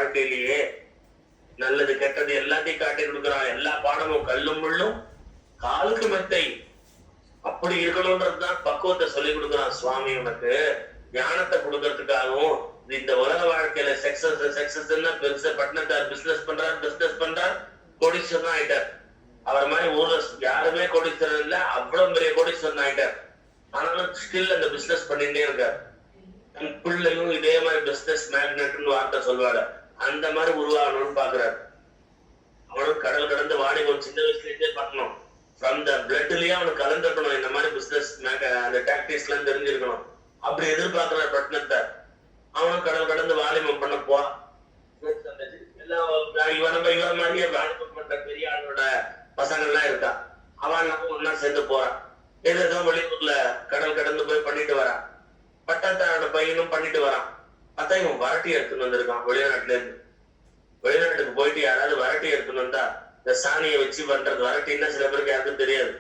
வாழ்க்கையிலேயே நல்லது கெட்டது எல்லாத்தையும் காட்டி கொடுக்குறான். எல்லா பாடமும் கல்லும் முள்ளும் காலுக்கு மெத்தை. அப்படி இருக்கணும்ன்றதுதான் பக்குவத்தை சொல்லி கொடுக்குறான் சுவாமி. உனக்கு ஞானத்தை கொடுக்கறதுக்காகவும் இந்த உலக வாழ்க்கையில சக்சஸ் பெருசா பட்டினத்தார் பிசினஸ் பண்றார் கோடீஸ்வரன் ஆயிட்டார். அவர் மாதிரி ஊர்ல யாருமே கோடீஸ்வரன் இல்ல, அவ்வளவு பெரிய கோடீஸ்வரன் ஆயிட்டார். ஆனாலும் ஸ்டில் அந்த பிசினஸ் பண்ணிட்டே இருக்கார். தன் பிள்ளையும் இதே மாதிரி பிசினஸ் மேக்னெட்னு வார்த்தை சொல்வாரு, அந்த மாதிரி உருவாகணும்னு பாக்குறாரு. அவனும் கடல் கடந்து வாணிபம் சின்ன வயசுலேயே பண்ணணும். ஃப்ரம் த பிளட்லயே அவனுக்கு கலந்துக்கணும். இந்த மாதிரி பிசினஸ் அந்த டாக்டிக்ஸ் எல்லாம் தெரிஞ்சிருக்கணும். அப்படி எதிர்பார்க்கிற பட்டணத்தை அவனும் கடல் கடந்து வாணிபம் பண்ண போவான். இவன் மாதிரியே வாணிபம் பண்ற பெரிய ஆளோட பசங்க எல்லாம் இருக்கா. அவன் நம்ம ஒன்னா சேர்ந்து போறான். ஏதோ வெளியூர்ல கடல் கடந்து போய் பண்ணிட்டு வரான். பட்டத்தாரோட பையனும் பண்ணிட்டு வரான். பார்த்தா இவன் வரட்டி எடுத்துன்னு வந்திருக்கான் வெளிநாட்டுல இருந்து. வெளிநாட்டுக்கு போயிட்டு யாராவது வரட்டி எடுத்துன்னு வந்தா இந்த சாணியை வச்சு பண்றது வரட்டின்னா சில பேருக்கு யாருக்கும் தெரியாது.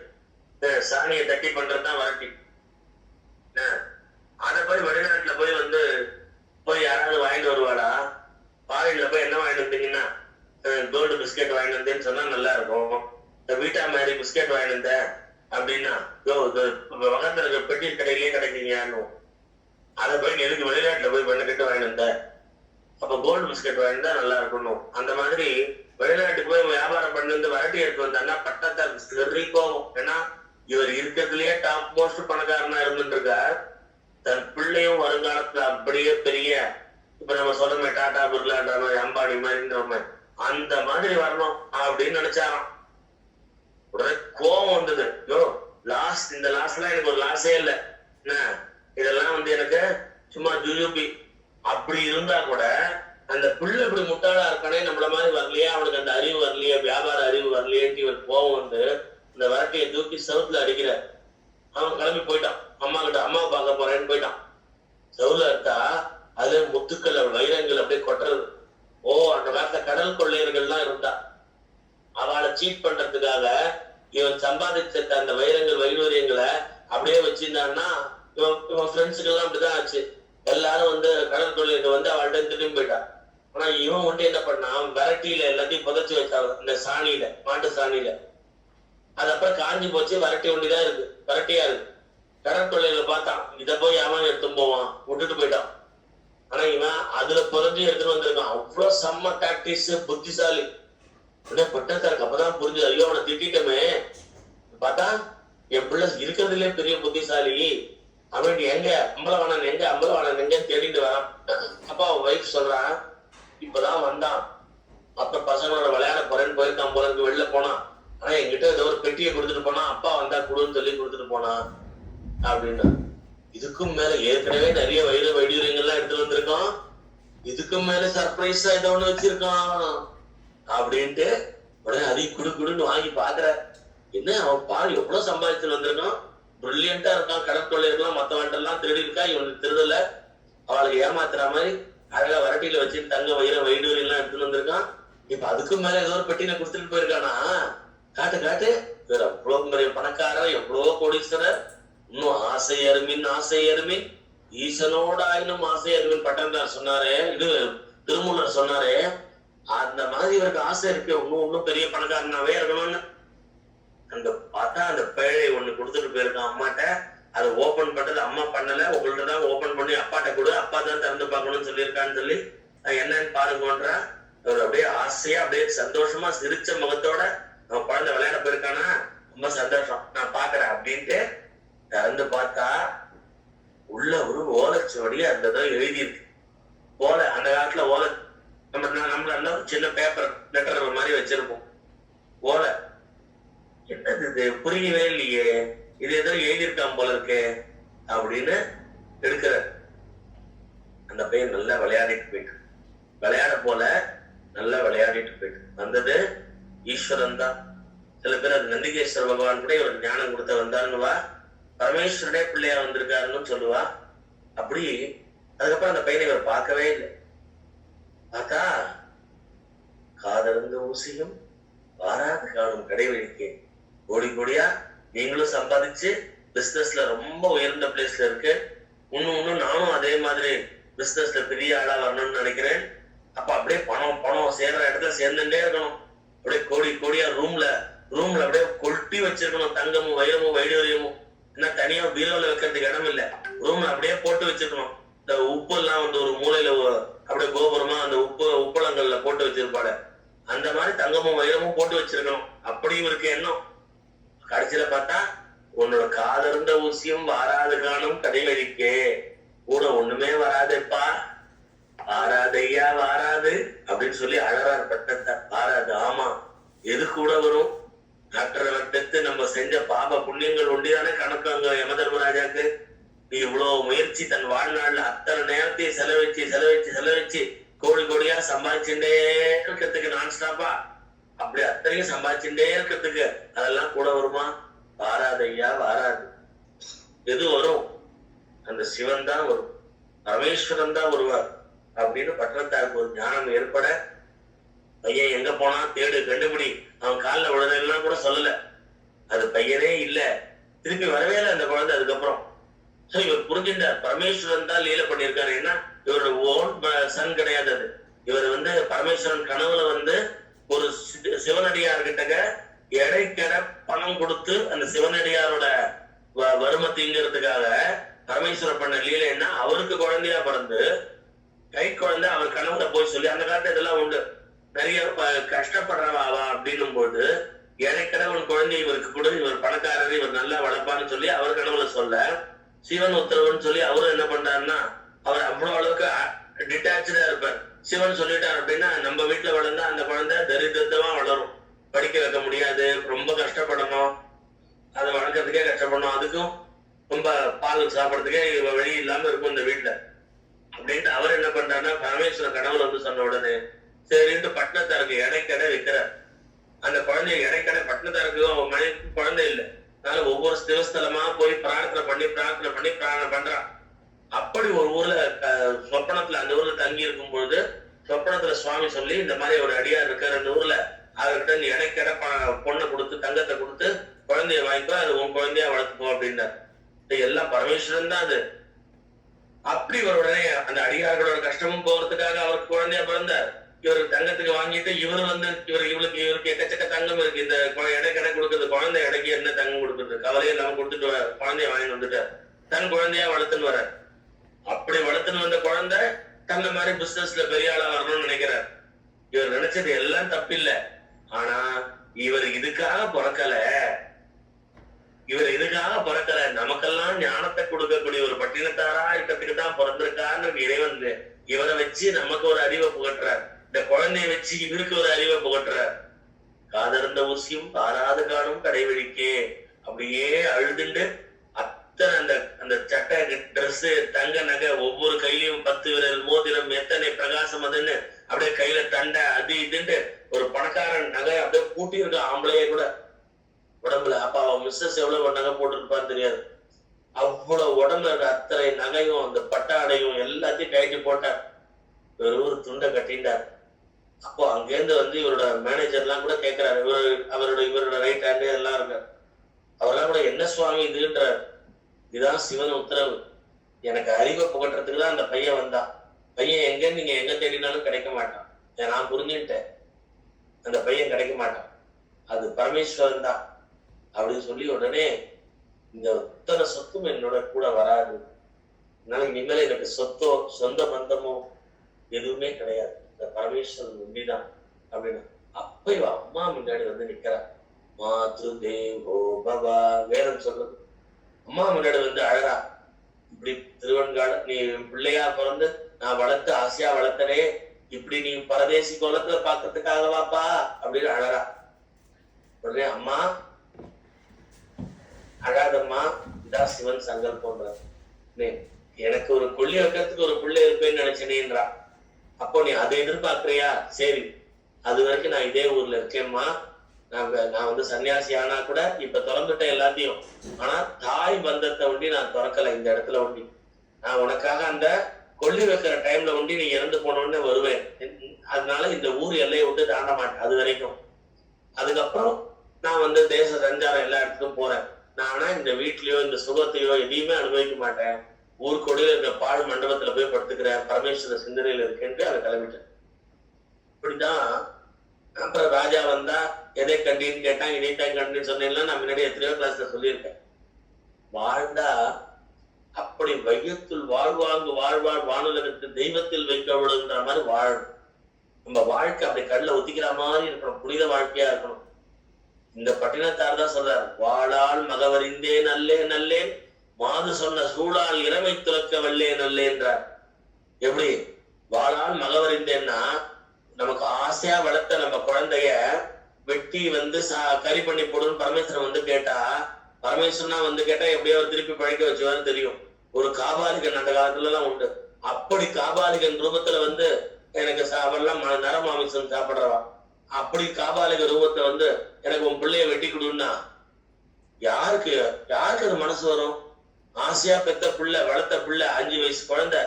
சாணியை தட்டி பண்றதுதான் வரட்டி. அத போய் வெளிநாட்டுல போய் யாராவது வாங்கிட்டு வருவாடா. ஃபாரின்ல போய் என்ன வாங்கிட்டு வந்தீங்கன்னா கோல்டு பிஸ்கெட் வாங்கிட்டு வந்தேன்னு சொன்னா நல்லா இருக்கும். இந்த வீட்டா மாதிரி பிஸ்கெட் வாங்கிட்டு வந்தேன் அப்படின்னா பக்கத்துல இருக்க பெட்டி கடையிலேயே கிடைக்கீங்கன்னு. அதை போய் எதுக்கு வெளிநாட்டுல போய் பண்ணக்கிட்டு வாங்கிட்டு வந்தேன், அப்ப கோல்டு பிஸ்கெட் வாங்கிட்டு தான் நல்லா இருக்கணும். அந்த மாதிரி வெளிநாட்டுக்கு போய் வியாபாரம் பண்ணி வந்து வரட்டி எடுத்து வந்தான்னா பட்டத்தை சரி போகும். ஏன்னா இவர் இருக்கிறதுலயே டாப் மோஸ்ட் பணக்காரனா இருந்துட்டு இருக்கார். தன் பிள்ளையும் வருங்காலத்துல அப்படியே பெரிய இப்ப நம்ம சொல்றோமே டாடா பிர்லான்ற மாதிரி அம்பானி மாதிரி அந்த மாதிரி வரணும் அப்படின்னு நினைச்சாராம். உடனே கோபம் வந்தது. இந்த லாஸ்ட்லாம் எனக்கு ஒரு லாஸே இல்லை, இதெல்லாம் எனக்கு சும்மா ஜுஜுபி. அப்படி இருந்தா கூட அந்த பிள்ளை இப்படி முட்டாளா இருக்கானே, நம்மள மாதிரி வரலையே, அவனுக்கு அந்த அறிவு வரலையே, வியாபார அறிவு வரலையேன்னு இவர் கோபம் இந்த வரட்டியை தூக்கி சவுத்துல அடிக்கிறார். அவன் கிளம்பி போயிட்டான். அம்மா கிட்ட அம்மாவை பார்க்க போறேன்னு போயிட்டான். சவுல எடுத்தா அது முத்துக்கள் வைரங்கள் அப்படியே கொட்டுறது. அந்த காலத்துல கடல் கொள்ளையர்கள்லாம் இருந்தா அவளை சீட் பண்றதுக்காக இவன் சம்பாதிச்ச அந்த வைரங்கள் வைடூரியங்களை அப்படியே வச்சிருந்தான்னா இவன் ஃப்ரெண்ட்ஸுக்கு எல்லாம் அப்படிதான் ஆச்சு. எல்லாரும் கடல் கொள்ளையர்கள் அவள்கிட்ட திரும்பி போயிட்டான். ஆனா இவன் என்ன பண்ணான், வரட்டியில எல்லாத்தையும் புதைச்சு வச்சாங்க. இந்த சாணியில, மாட்டு சாணியில. அது அப்புறம் காஞ்சி போச்சு. வரட்டி ஒண்டிதான் இருக்கு, வரட்டியா இருக்கு. கடற்கொள்ளையில பார்த்தான், இதை போய் அவன் எடுத்து போவான், விட்டுட்டு போயிட்டான். ஆனா இவன் அதுல புதைஞ்சு எடுத்துட்டு வந்திருக்கான். அவ்வளவு செம்ம டாக்டிக்ஸ், புத்திசாலி. பட்டத்தாருக்கு அப்பதான் புரிஞ்சு, ஐயோ அவனை திட்டமே. பார்த்தா என் பிள்ளை இருக்கிறதுலே பெரிய புத்திசாலி. அவன் எங்க அம்பலவாணன் எங்க தேடிட்டு வரான். அப்பா அவன் வைஃப் சொல்றான், இப்பதான் வந்தான், அப்ப பசங்களோட விளையாட போறேன்னு போயிருக்கான் போல இருக்கு, வெளில போனான். ஆனா என்கிட்ட ஏதோ ஒரு பெட்டியை கொடுத்துட்டு போனா, அப்பா வந்தா குடுன்னு சொல்லி கொடுத்துட்டு போனான் அப்படின்னா. இதுக்கும் மேல ஏற்கனவே நிறைய வைடூரியங்கள்லாம் எடுத்து வந்திருக்கான். இதுக்கும் மேல சர்ப்ரைஸா ஏதோ ஒண்ணு வச்சிருக்கான் அப்படின்ட்டு உடனே அதையும் குடுன்னு வாங்கி பாக்குற. என்ன அவன் பாரு எவ்வளவு சம்பாதிச்சுட்டு வந்திருக்கான், பிரில்லியண்டா இருக்கான். கடற்கொள்ளையர்கள்லாம் மத்தவன்ட்டெல்லாம் திருடி இருக்கா, இவனுக்கு திருடல. அவளுக்கு ஏமாத்துற மாதிரி அழகா வரட்டியில வச்சு தங்க வைடூரி எல்லாம் எடுத்துட்டு வந்திருக்கான். இப்ப அதுக்கும் மேல ஏதோ ஒரு பெட்டியில கொடுத்துட்டு போயிருக்கானா. காட்டு இவர் அவ்வளவு பெரிய பணக்காரர், எவ்வளவோ கோடீஸ்வரர். இன்னும் ஆசை அருமின் ஈசனோட ஆயினும் ஆசை அருமின் பட்டந்தார் சொன்னாரே, இது திருமூலர் சொன்னாரே. அந்த மாதிரி இவருக்கு ஆசை இருக்கு, இன்னும் பெரிய பணக்காரனாவே இருக்கணும்னு. பார்த்தா அந்த பேழை ஒண்ணு கொடுத்துட்டு போயிருக்கான் அம்மாட்ட. அதை ஓபன் பண்றது அம்மா பண்ணல, உங்கள்ட்ட தான் ஓபன் பண்ணி அப்பாட்ட கொடு, அப்பா தான் திறந்து பார்க்கணும்னு சொல்லியிருக்கான்னு சொல்லி என்னன்னு பாருங்கன்ற ஒரு அப்படியே ஆசையா அப்படியே சந்தோஷமா சிரிச்ச முகத்தோட அவன் குழந்தை விளையாட போயிருக்கானா, ரொம்ப சந்தோஷம், நான் பாக்குறேன் அப்படின்ட்டு திறந்து பார்த்தா உள்ள ஒரு ஓலைச்சுவடி அந்த எழுதி இருக்கு. ஓலை, அந்த காலத்துல ஓலை நம்மள சின்ன பேப்பர் லெட்டர் மாதிரி வச்சிருப்போம். ஓலை என்னது இது புரியவே இல்லையே, இது ஏதோ எழுதியிருக்கான் போல இருக்கு அப்படின்னு எடுக்கிற. அந்த பையன் நல்லா விளையாடிட்டு போயிட்டு, விளையாட போல நல்லா விளையாடிட்டு போயிட்டு வந்தது ஈஸ்வரன் தான். சில பேர் அது நந்திகேஸ்வர பகவான் கூட இவர் ஞானம் கொடுத்த வந்தாருன்னுவா, பரமேஸ்வரனே பிள்ளையா வந்திருக்காருன்னு சொல்லுவா. அப்படி அதுக்கப்புறம் அந்த பையனை இவர் பார்க்கவே இல்லை. பார்த்தா காதலந்த ஊசியும் வாராது காணும் கடைவெளிக்கு கோடியா நீங்களும் சம்பாதிச்சு பிசினஸ்ல ரொம்ப உயர்ந்த பிளேஸ்ல இருக்கு. இன்னும் நானும் அதே மாதிரி பிசினஸ்ல பெரிய ஆளா வரணும்னு நினைக்கிறேன். அப்ப அப்படியே பணம் அவன் சேர்ற இடத்துல சேர்ந்துட்டே இருக்கணும். அப்படியே கோடி கோடியா ரூம்ல அப்படியே கொட்டி வச்சிருக்கணும். தங்கமும் வைரமும் வைடூரியமும். என்ன தனியா பீரோல வைக்கிறதுக்கு இடம் இல்ல, ரூம்ல அப்படியே போட்டு வச்சிருக்கணும். இந்த உப்பு எல்லாம் வந்து ஒரு மூலையில அப்படியே கோபுரமா அந்த உப்பளங்கள்ல போட்டு வச்சிருப்பாரு. அந்த மாதிரி தங்கமும் வைரமும் போட்டு வச்சிருக்கணும். அப்படி இவருக்கு எண்ணம். கடைசியில பார்த்தா உன்னோட காதர்ந்த ஊசியம் வாராது காணும் கடைவெளிக்கே, கூட ஒண்ணுமே வராதுப்பா, வாராதையா வாராது அப்படின்னு சொல்லி அழறார் பட்டத்தை. வாராது, ஆமா, எது கூட வரும்? டாக்டர் வட்டத்து நம்ம செஞ்ச பாப புண்ணியங்கள் ஒண்டிதானே கணக்கு அங்க யம தர்மராஜாக்கு. நீ இவ்வளவு முயற்சி தன் வாழ்நாள்ல அத்தனை நேரத்தையும் செலவச்சு கோடி கோடியா சம்பாதிச்சுட்டே இருக்கிறதுக்கு நான் ஸ்டாப்பா, அப்படி அத்தனையும் சம்பாதிச்சுட்டே இருக்கிறதுக்கு அதெல்லாம் கூட வருமா? வாராதையா வாராது. எது வரும்? அந்த சிவன் தான் வரும், பரமேஸ்வரன் தான் வருவார் அப்படின்னு பட்டணத்தாருக்கு ஒரு ஞானம் ஏற்பட, பையன் எங்க போனா தேடு, கண்டுபிடி, அவன் காலில் விழுதெல்லாம் கூட சொல்லல. அது பையனே இல்ல, திருப்பி வரவே இல்லை அந்த குழந்தை. அதுக்கப்புறம் இவர் புரிஞ்சுட்டார், பரமேஸ்வரன் தான் லீல பண்ணியிருக்காரு. ஏன்னா இவரோட ஓன் சன் கிடையாது அது. இவர் வந்து பரமேஸ்வரன் கனவுல வந்து ஒரு சிவனடியார்கிட்ட எடைக்கெட பணம் கொடுத்து அந்த சிவனடியாரோட வறுமை தீங்கிறதுக்காக பரமேஸ்வரன் பண்ண லீலை என்ன, அவருக்கு குழந்தையா பிறந்து கை குழந்தை அவர் கனவுல போய் சொல்லி, அந்த காலத்துல இதெல்லாம் உண்டு, நிறைய கஷ்டப்படுறவாவா அப்படின்னும் போது எடைக்கடவன் குழந்தை இவருக்கு கூட, இவர் பணக்காரர், இவர் நல்லா வளர்ப்பான்னு சொல்லி அவர் கனவுல சொல்ல, சிவன் உத்தரவுன்னு சொல்லி அவரும் என்ன பண்றாருன்னா, அவர் அவ்வளவு அளவுக்கு டிட்டாச்சா இருப்பார். சிவன் சொல்லிட்டார் அப்படின்னா நம்ம வீட்டுல வளர்ந்தா அந்த குழந்தை தரித்திரமா வளரும், படிக்க வைக்க முடியாது, ரொம்ப கஷ்டப்படணும், அதை வளர்க்கறதுக்கே கஷ்டப்படணும், அதுக்கும் ரொம்ப பால் சாப்பிடறதுக்கே வழி இல்லாம இருக்கும் இந்த வீட்டுல அப்படின்ட்டு அவர் என்ன பண்றாருன்னா, பரமேஸ்வரன் கனவுல வந்து சொன்ன உடனே சரின்ட்டு பட்டணத்தாருக்கு எடைக்கடை வைக்கிறார். அந்த குழந்தைய எடைக்கடை பட்டணத்தாருக்கு அவன் மனைவி குழந்தை இல்லை, அதனால ஒவ்வொரு தேவஸ்தலமா போய் பிரார்த்தனை பண்ணி பண்றான். அப்படி ஒரு ஊர்ல சொப்பனத்துல அந்த ஊர்ல தங்கி இருக்கும் பொழுது சொப்பனத்துல சுவாமி சொல்லி, இந்த மாதிரி ஒரு அடியார் இருக்காரு அந்த ஊர்ல, அவர்கிட்ட நீ இடைக்கட பொண்ணை கொடுத்து தங்கத்தை கொடுத்து குழந்தைய வாங்கிக்கோ, அது உன் குழந்தையா வளர்த்துக்கோ அப்படின்னாரு. எல்லாம் பரமேஸ்வரன் தான் அது. அப்படி ஒரு உடனே அந்த அடியார்களோட கஷ்டமும் போறதுக்காக அவருக்கு குழந்தையா பிறந்தார். இவருக்கு தங்கத்துக்கு வாங்கிட்டு இவர் வந்து இவருக்கு எக்கச்சக்க தங்கம் இருக்கு, இந்த இடைக்கடை கொடுக்குறது, குழந்தை இடைக்கு என்ன தங்கம் கொடுக்குறது, கவலையை இல்லாம கொடுத்துட்டு வர குழந்தைய வாங்கி வந்துட்டு தன் குழந்தையா வளர்த்துன்னு வர. அப்படி வளர்த்துன்னு வந்த குழந்தை தன்னை மாதிரி பிசினஸ்ல பெரிய ஆளா வரணும்னு நினைக்கிறார். இவர் நினைச்சது எல்லாம் தப்பில்ல, ஆனா இவர் இதுக்காக பிறக்கல, நமக்கெல்லாம் ஞானத்தை கொடுக்கக்கூடிய ஒரு பட்டினத்தாரா இருக்கிறதுக்கு தான் பிறந்திருக்கான்னு இறைவன் இவரை வச்சு நமக்கு ஒரு அறிவை புகட்டுறார். இந்த குழந்தைய வச்சு இவருக்கு ஒரு அறிவை புகட்டுறார். காதர்ந்த ஊசியும் பாராது காணும் கடைவெளிக்கே அப்படியே அழுதுண்டு அத்தனை அந்த சட்டை ட்ரெஸ் தங்க நகை ஒவ்வொரு கையிலையும் 10 விரல் மோதிரம் எத்தனை பிரகாசம் அதுன்னு அப்படியே கையில தண்டை அது இதுன்னு ஒரு பணக்காரன் நகை அப்படியே பூட்டி இருக்க ஆம்பளையே கூட உடம்புல. அப்ப அவன் மிஸ்ஸஸ் எவ்வளவு நகை போட்டுருப்பான்னு தெரியாது. அவ்வளவு உடம்புல இருக்க அத்தனை நகையும் அந்த பட்டாடையும் எல்லாத்தையும் கழட்டி போட்டார். ஒரு துண்டை கட்டிண்டார். அப்போ அங்கேருந்து வந்து இவரோட மேனேஜர் எல்லாம் கூட கேட்கிறாரு, இவரோட ரைட் ஹேண்டு எல்லாம் இருக்காரு. அவரெல்லாம் கூட என்ன சுவாமி இதுன்றார். இதுதான் சிவன் உத்தரவு, எனக்கு அறிவை புகட்டுறதுக்கு தான் அந்த பையன் வந்தான். பையன் எங்க நீங்க எங்க தேடினாலும் கிடைக்க மாட்டான். நான் புரிஞ்சுட்டேன், அந்த பையன் கிடைக்க மாட்டான், அது பரமேஸ்வரன் தான் அப்படின்னு சொல்லி உடனே இந்த உத்தர சொத்தும் என்னோட கூட வராது, அதனால இனிமேல எனக்கு சொத்தோ சொந்த பந்தமோ எதுவுமே கிடையாது, இந்த பரமேஸ்வரன் உண்டிதான் அப்படின்னு. அப்ப இவ அம்மா முன்னாடி வந்து நிக்கிறா. மாத்ரு தேவோ பவா வேதம் சொல்றது. அம்மா முன்னாடி வந்து அழகா, இப்படி திருவன்காடு நீ பிள்ளையா பிறந்து நான் வளர்த்து ஆசையா வளர்த்தனே, இப்படி நீ பரதேசி குலத்துல பாக்குறதுக்காக வாப்பா அப்படின்னு அழகா. உடனே அம்மா அழாதம்மா, இதான் சிவன் சங்கல்பம்ன்றார். எனக்கு ஒரு கொல்லி வைக்கிறதுக்கு ஒரு பிள்ளை இருப்பேன்னு நினைச்சேனேன்றா. அப்போ நீ அதை எதிர்பார்க்கிறியா? சரி, அது வரைக்கும் நான் இதே ஊர்ல இருக்கேன்மா. நான் வந்து சன்னியாசி ஆனா கூட இப்ப திறந்துட்டேன் எல்லாத்தையும். ஆனா தாய் பந்தத்தை ஒண்டி நான் திறக்கல இந்த இடத்துல ஒண்டி. நான் உனக்காக அந்த கொல்லி வைக்கிற டைம்ல ஒண்டி நீ இறந்து போனோன்னு வருவேன். அதனால இந்த ஊர் எல்லையை விட்டு தாண்ட மாட்டேன் அது வரைக்கும். அதுக்கப்புறம் நான் வந்து தேச சஞ்சாரம் எல்லா இடத்துக்கும் போறேன். நானா இந்த வீட்லயோ இந்த சுகத்தையோ எதையுமே அனுபவிக்க மாட்டேன். ஊருக்கொடியில இருக்க பாடு மண்டபத்துல போய் படுத்துக்கிறேன், பரமேஸ்வர சிந்தனையில இருக்கேன்ட்டு அதை கிளம்பிட்டேன். இப்படிதான் எதை கண்டின்னு கேட்டான், இதைத்தான் கண்டின்னு சொன்னேன்னா நான் முன்னாடி எத்தனையோ கிளாஸ்ல சொல்லியிருக்கேன். வாழ்ந்தா அப்படி வையத்துள் வாழ்வார் வானுலகத்து தெய்வத்தில் வைக்கப்படுன்ற மாதிரி வாழணும். நம்ம வாழ்க்கை அப்படி கண்ணில் ஒத்திக்கிற மாதிரி இருக்கணும், புனித வாழ்க்கையா இருக்கணும். இந்த பட்டினத்தார் தான் சொல்றார், வாழால் மகவறிந்தே நல்லேன் மாது சொன்ன சூழால் இறமை துறக்க நல்லேன்றார். எப்படி வாழால் மகவறிந்தேன்னா, நமக்கு ஆசையா வளர்த்த நம்ம குழந்தைய வெட்டி கறி பண்ணி போடுன்னு பரமேஸ்வரன் கேட்டா, பரமேஸ்வரனா கேட்டா எப்படியோ திருப்பி பழைக்க வச்சுவாரு தெரியும். ஒரு காபாலிகன் அந்த காலத்துல எல்லாம் உண்டு. அப்படி காபாலிகன் ரூபத்துல எனக்கு அவெல்லாம் நரமாமிசம் சாப்பிடுறவா. அப்படி காபாலிக ரூபத்தை எனக்கு உன் பிள்ளைய வெட்டி கொடுன்னா யாருக்கு அது மனசு வரும்? ஆசையா பெத்த பிள்ளை, வளர்த்த பிள்ளை, 5 வயசு குழந்தை.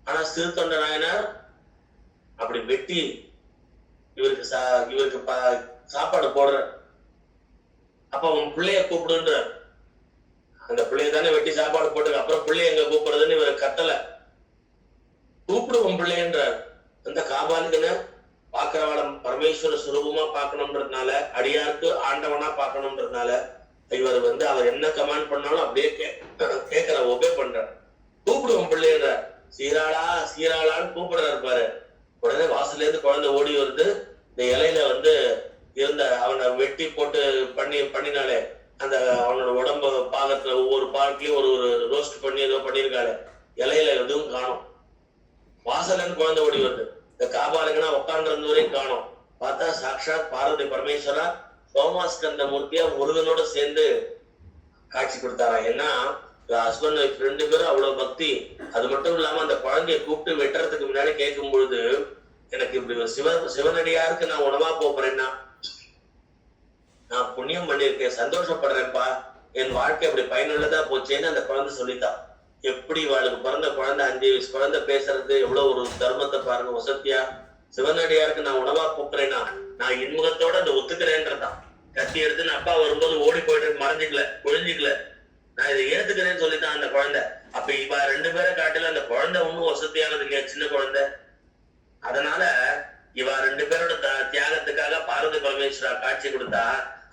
ஆனா சிறுத்தொண்ட நாயனார் அப்படி வெட்டி இவருக்கு சாப்பாடு போடுற. அப்ப உன் பிள்ளைய கூப்பிடுன்ற, அந்த பிள்ளைய தானே வெட்டி சாப்பாடு போட்டு அப்புறம் பிள்ளைய எங்க கூப்பிடுறதுன்னு இவரை கட்டல. கூப்பிடு உன் பிள்ளைன்ற. அந்த காபாலிகனை பாக்குறவாளம் பரமேஸ்வர சுரூபமா பார்க்கணும்ன்றதுனால, அடியாருக்கு ஆண்டவனா பார்க்கணும்ன்றதுனால இவர் அவர் என்ன கமாண்ட் பண்ணாலும் அப்படியே கேட்கிற, ஒபே பண்ற. கூப்பிடு உன் பிள்ளைன்ற. சீராளான்னு கூப்பிடுறாரு பாரு. உடனே வாசல்ல இருந்து குழந்தை ஓடி வருது. இந்த இலையில இருந்த அவனை வெட்டி போட்டு பண்ணினாலே அந்த அவனோட உடம்பு பாகத்துல ஒவ்வொரு பாகத்திலயும் ஒரு ரோஸ்ட் பண்ணி ஏதோ பண்ணிருக்காரு. இலையில எதுவும் காணும். வாசல்ல இருந்து குழந்தை ஓடி வருது. இந்த காபாலிகனா உட்கார்ந்து இருந்த வரையும் காணும். பார்த்தா சாட்சாத் பார்வதி பரமேஸ்வரா சோமாஸ்கந்த மூர்த்தியா முருகனோட சேர்ந்து காட்சி கொடுத்தாராம். ஏன்னா ஹஸ்பண்ட் ஒய்ஃப் 2 பேரும் அவ்வளவு பக்தி. அது மட்டும் இல்லாம அந்த குழந்தைய கூப்பிட்டு வெட்டுறதுக்கு முன்னாடி கேட்கும் பொழுது, எனக்கு இப்படி சிவனடியாருக்கு நான் உணவா போறேன்னா நான் புண்ணியம் பண்ணிருக்கேன், சந்தோஷப்படுறேன்ப்பா, என் வாழ்க்கை அப்படி பயனுள்ளதா போச்சேன்னு அந்த குழந்தை சொல்லித்தான். எப்படி இவாளுக்கு பிறந்த குழந்தை 5 வயசு குழந்தை பேசுறது எவ்வளவு ஒரு தர்மத்தை பாருங்க, வசத்தியா. சிவனடியாருக்கு நான் உணவா போக்குறேன்னா நான் இன்முகத்தோட அந்த ஒத்துக்கிறேன்றதான். கத்தி எடுத்துன்னு அப்பா வரும்போது ஓடி போயிட்டு மறைஞ்சிக்கல, ஒழிஞ்சிக்கல, நான் இதை ஏத்துக்கிறேன்னு சொல்லித்தான் அந்த குழந்தை. அப்ப இவ 2 பேரை காட்டில அந்த குழந்தை ஒன்னும் வசதியானது இல்லையா, சின்ன குழந்தை. அதனால இவ 2 பேரோட தியாகத்துக்காக பார்வதி பரமேஸ்வரா காட்சி கொடுத்தா,